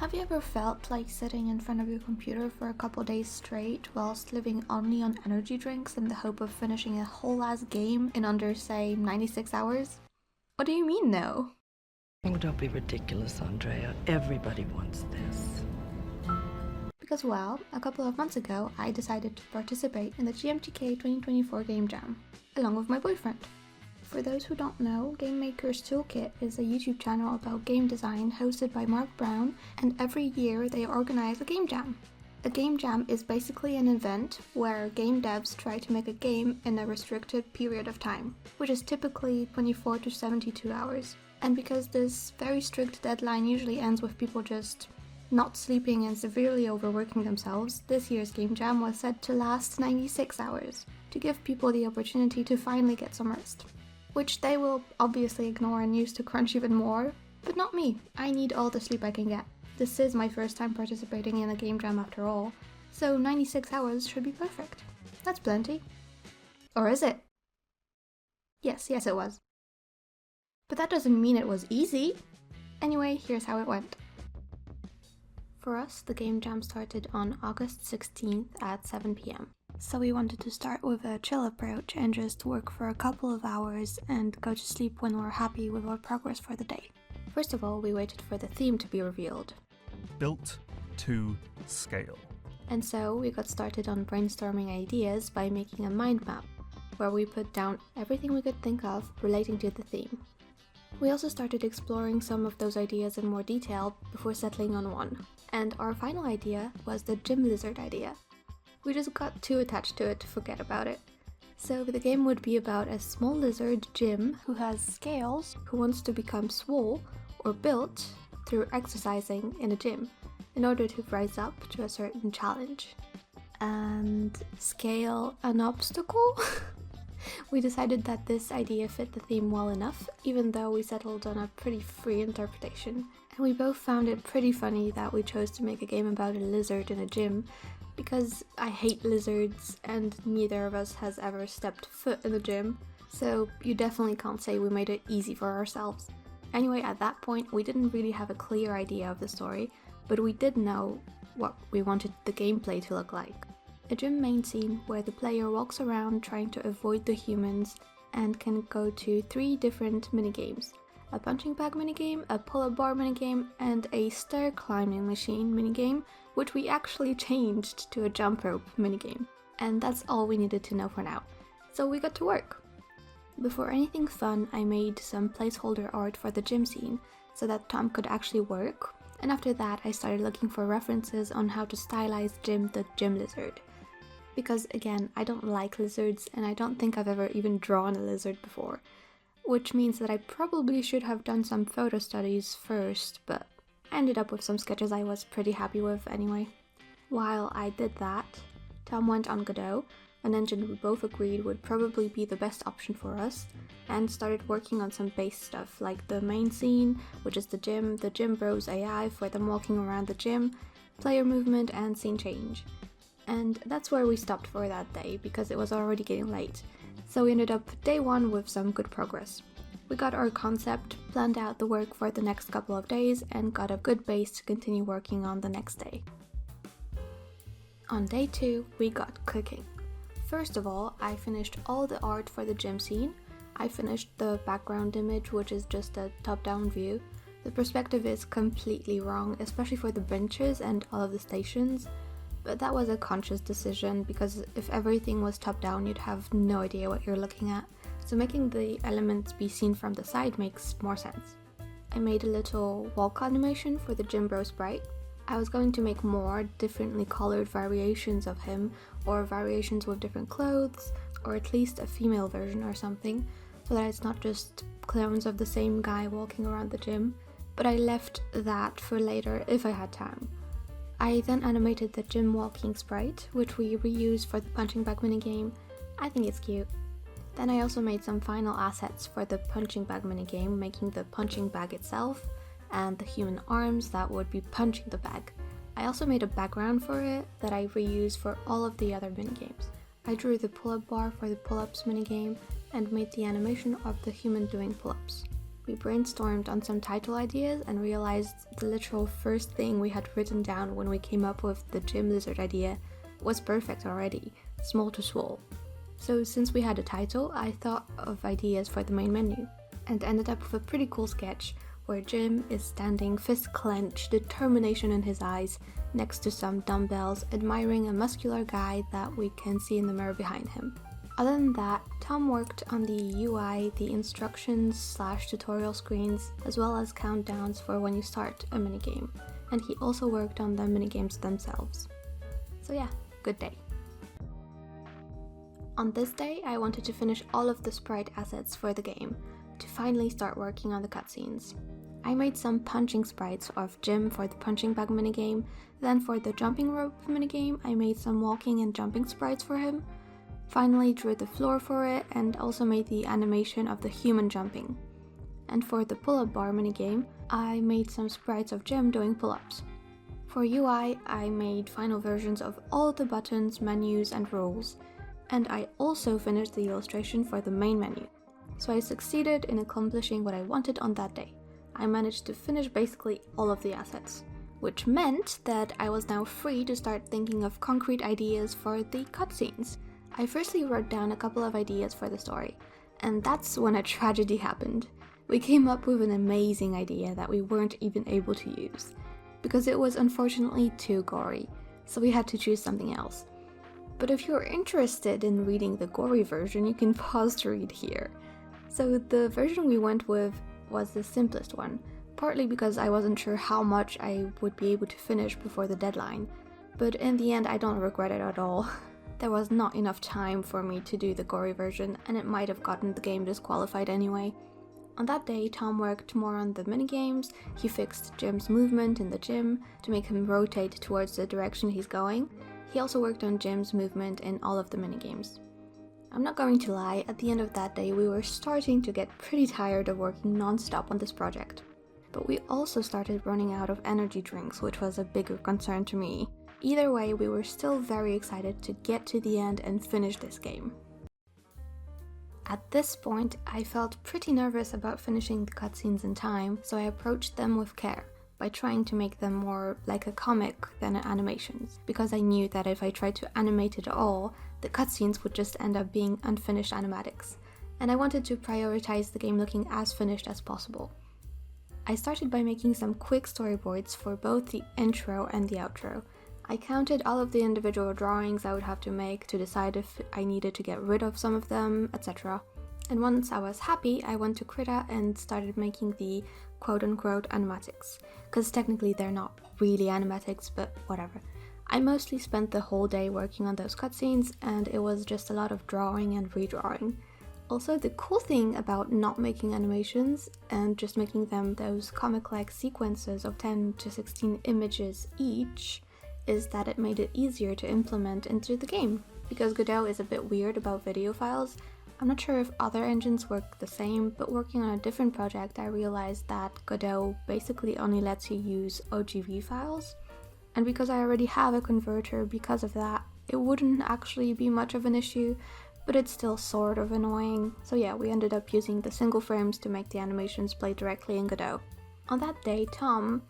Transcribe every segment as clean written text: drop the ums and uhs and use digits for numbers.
Have you ever felt like sitting in front of your computer for a couple days straight whilst living only on energy drinks in the hope of finishing a whole ass game in under, say, 96 hours? What do you mean, no? Oh, don't be ridiculous, Andrea. Everybody wants this. Because, well, a couple of months ago, I decided to participate in the GMTK2024 Game Jam, along with my boyfriend. For those who don't know, Game Maker's Toolkit is a YouTube channel about game design hosted by Mark Brown, and every year they organize a game jam. A game jam is basically an event where game devs try to make a game in a restricted period of time, which is typically 24 to 72 hours. And because this very strict deadline usually ends with people just not sleeping and severely overworking themselves, this year's game jam was set to last 96 hours, to give people the opportunity to finally get some rest. Which they will obviously ignore and use to crunch even more, but not me. I need all the sleep I can get. This is my first time participating in a game jam after all, so 96 hours should be perfect. That's plenty. Or is it? Yes, it was. But that doesn't mean it was easy. Anyway, here's how it went. For us, the game jam started on August 16th at 7 p.m. So we wanted to start with a chill approach and just work for a couple of hours and go to sleep when we're happy with our progress for the day. First of all, we waited for the theme to be revealed. Built to scale. And so we got started on brainstorming ideas by making a mind map, where we put down everything we could think of relating to the theme. We also started exploring some of those ideas in more detail before settling on one. And our final idea was the gym lizard idea. We just got too attached to it to forget about it. So the game would be about a small lizard, Jim, who has scales, who wants to become SWOL, or built, through exercising in a gym, in order to rise up to a certain challenge. And scale an obstacle? We decided that this idea fit the theme well enough, even though we settled on a pretty free interpretation. And we both found it pretty funny that we chose to make a game about a lizard in a gym, because I hate lizards and neither of us has ever stepped foot in the gym, so you definitely can't say we made it easy for ourselves. Anyway, at that point we didn't really have a clear idea of the story, but we did know what we wanted the gameplay to look like. A gym main scene where the player walks around trying to avoid the humans and can go to 3 different minigames. A punching bag minigame, a pull-up bar minigame, and a stair climbing machine minigame, which we actually changed to a jump rope minigame. And that's all we needed to know for now. So we got to work. Before anything fun, I made some placeholder art for the gym scene, so that Tom could actually work, and after that I started looking for references on how to stylize Jim the gym lizard. Because again, I don't like lizards, and I don't think I've ever even drawn a lizard before. Which means that I probably should have done some photo studies first, but I ended up with some sketches I was pretty happy with anyway. While I did that, Tom went on Godot, an engine we both agreed would probably be the best option for us, and started working on some base stuff like the main scene, which is the gym bros AI for them walking around the gym, player movement, and scene change. And that's where we stopped for that day, because it was already getting late. So we ended up day 1 with some good progress. We got our concept, planned out the work for the next couple of days, and got a good base to continue working on the next day. On day 2, we got cooking. First of all, I finished all the art for the gym scene. I finished the background image, which is just a top-down view. The perspective is completely wrong, especially for the benches and all of the stations. But that was a conscious decision, because if everything was top-down, you'd have no idea what you're looking at. So making the elements be seen from the side makes more sense. I made a little walk animation for the Gym Bro sprite. I was going to make more differently colored variations of him, or variations with different clothes, or at least a female version or something, so that it's not just clones of the same guy walking around the gym. But I left that for later if I had time. I then animated the gym walking sprite, which we reused for the punching bag minigame. I think it's cute. Then I also made some final assets for the punching bag minigame, making the punching bag itself, and the human arms that would be punching the bag. I also made a background for it that I reused for all of the other minigames. I drew the pull-up bar for the pull-ups minigame, and made the animation of the human doing pull-ups. We brainstormed on some title ideas and realized the literal first thing we had written down when we came up with the gym lizard idea was perfect already, SMOL to SWOL. So since we had a title, I thought of ideas for the main menu, and ended up with a pretty cool sketch where Jim is standing fist clenched, determination in his eyes, next to some dumbbells, admiring a muscular guy that we can see in the mirror behind him. Other than that, Tom worked on the UI, the instructions/tutorial screens, as well as countdowns for when you start a minigame, and he also worked on the minigames themselves. So yeah, good day. On this day, I wanted to finish all of the sprite assets for the game, to finally start working on the cutscenes. I made some punching sprites of Jim for the punching bag minigame, then for the jumping rope minigame I made some walking and jumping sprites for him, finally drew the floor for it and also made the animation of the human jumping. And for the pull-up bar minigame, I made some sprites of Jim doing pull-ups. For UI, I made final versions of all the buttons, menus and rules, and I also finished the illustration for the main menu. So I succeeded in accomplishing what I wanted on that day. I managed to finish basically all of the assets, which meant that I was now free to start thinking of concrete ideas for the cutscenes. I firstly wrote down a couple of ideas for the story, and that's when a tragedy happened. We came up with an amazing idea that we weren't even able to use, because it was unfortunately too gory, so we had to choose something else. But if you're interested in reading the gory version, you can pause to read here. So the version we went with was the simplest one, partly because I wasn't sure how much I would be able to finish before the deadline, but in the end I don't regret it at all. There was not enough time for me to do the gory version, and it might have gotten the game disqualified anyway. On that day, Tom worked more on the minigames. He fixed Jim's movement in the gym to make him rotate towards the direction he's going. He also worked on Jim's movement in all of the minigames. I'm not going to lie, at the end of that day we were starting to get pretty tired of working non-stop on this project. But we also started running out of energy drinks, which was a bigger concern to me. Either way, we were still very excited to get to the end and finish this game. At this point, I felt pretty nervous about finishing the cutscenes in time, so I approached them with care, by trying to make them more like a comic than animations, because I knew that if I tried to animate it all, the cutscenes would just end up being unfinished animatics, and I wanted to prioritize the game looking as finished as possible. I started by making some quick storyboards for both the intro and the outro. I counted all of the individual drawings I would have to make to decide if I needed to get rid of some of them, etc. And once I was happy, I went to Krita and started making the quote-unquote animatics, because technically they're not really animatics, but whatever. I mostly spent the whole day working on those cutscenes, and it was just a lot of drawing and redrawing. Also, the cool thing about not making animations and just making them those comic-like sequences of 10 to 16 images each is that it made it easier to implement into the game. Because Godot is a bit weird about video files, I'm not sure if other engines work the same, but working on a different project I realized that Godot basically only lets you use OGV files. And because I already have a converter because of that, it wouldn't actually be much of an issue, but it's still sort of annoying. So yeah, we ended up using the single frames to make the animations play directly in Godot. On that day, Tom,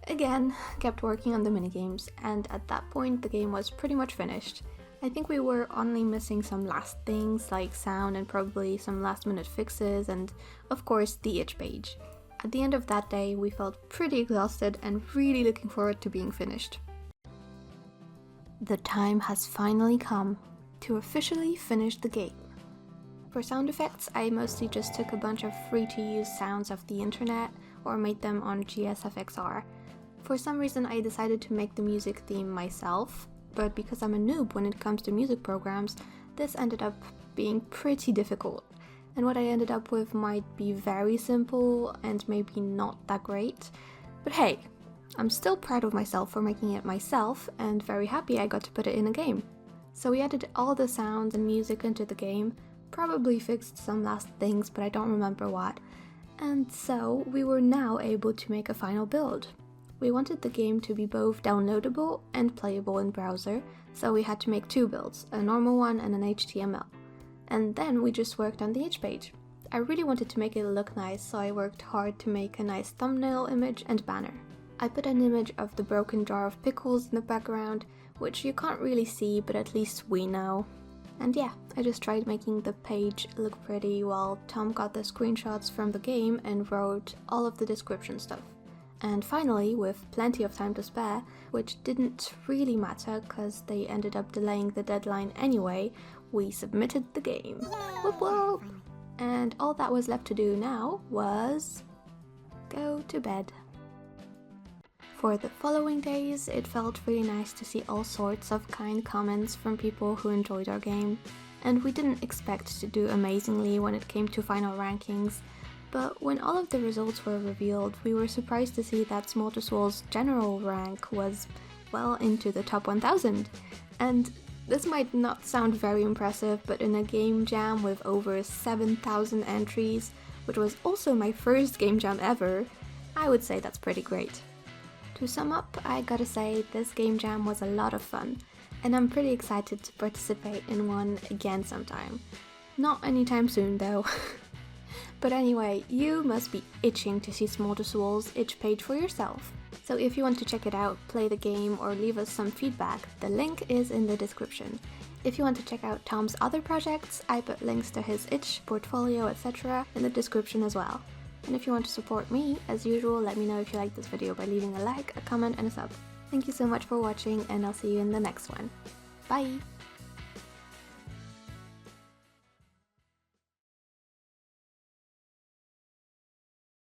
again, kept working on the minigames, and at that point the game was pretty much finished. I think we were only missing some last things like sound and probably some last minute fixes and, of course, the itch page. At the end of that day, we felt pretty exhausted and really looking forward to being finished. The time has finally come to officially finish the game. For sound effects, I mostly just took a bunch of free-to-use sounds of the internet or made them on GSFXR. For some reason, I decided to make the music theme myself, but because I'm a noob when it comes to music programs, this ended up being pretty difficult. And what I ended up with might be very simple and maybe not that great, but hey, I'm still proud of myself for making it myself and very happy I got to put it in a game. So we added all the sounds and music into the game, probably fixed some last things but I don't remember what, and so we were now able to make a final build. We wanted the game to be both downloadable and playable in browser, so we had to make two builds, a normal one and an HTML. And then we just worked on the itch page. I really wanted to make it look nice, so I worked hard to make a nice thumbnail image and banner. I put an image of the broken jar of pickles in the background, which you can't really see, but at least we know. And yeah, I just tried making the page look pretty while Tom got the screenshots from the game and wrote all of the description stuff. And finally, with plenty of time to spare, which didn't really matter because they ended up delaying the deadline anyway, we submitted the game. Whoop whoop! And all that was left to do now was go to bed. For the following days, it felt really nice to see all sorts of kind comments from people who enjoyed our game, and we didn't expect to do amazingly when it came to final rankings, but when all of the results were revealed, we were surprised to see that SMOL to SWOL's general rank was well into the top 1000. And this might not sound very impressive, but in a game jam with over 7,000 entries, which was also my first game jam ever, I would say that's pretty great. To sum up, I gotta say this game jam was a lot of fun, and I'm pretty excited to participate in one again sometime. Not anytime soon though. But anyway, you must be itching to see SMOL to SWOL's itch page for yourself. So if you want to check it out, play the game, or leave us some feedback, the link is in the description. If you want to check out Tom's other projects, I put links to his itch, portfolio, etc. in the description as well. And if you want to support me, as usual, let me know if you like this video by leaving a like, a comment, and a sub. Thank you so much for watching, and I'll see you in the next one. Bye!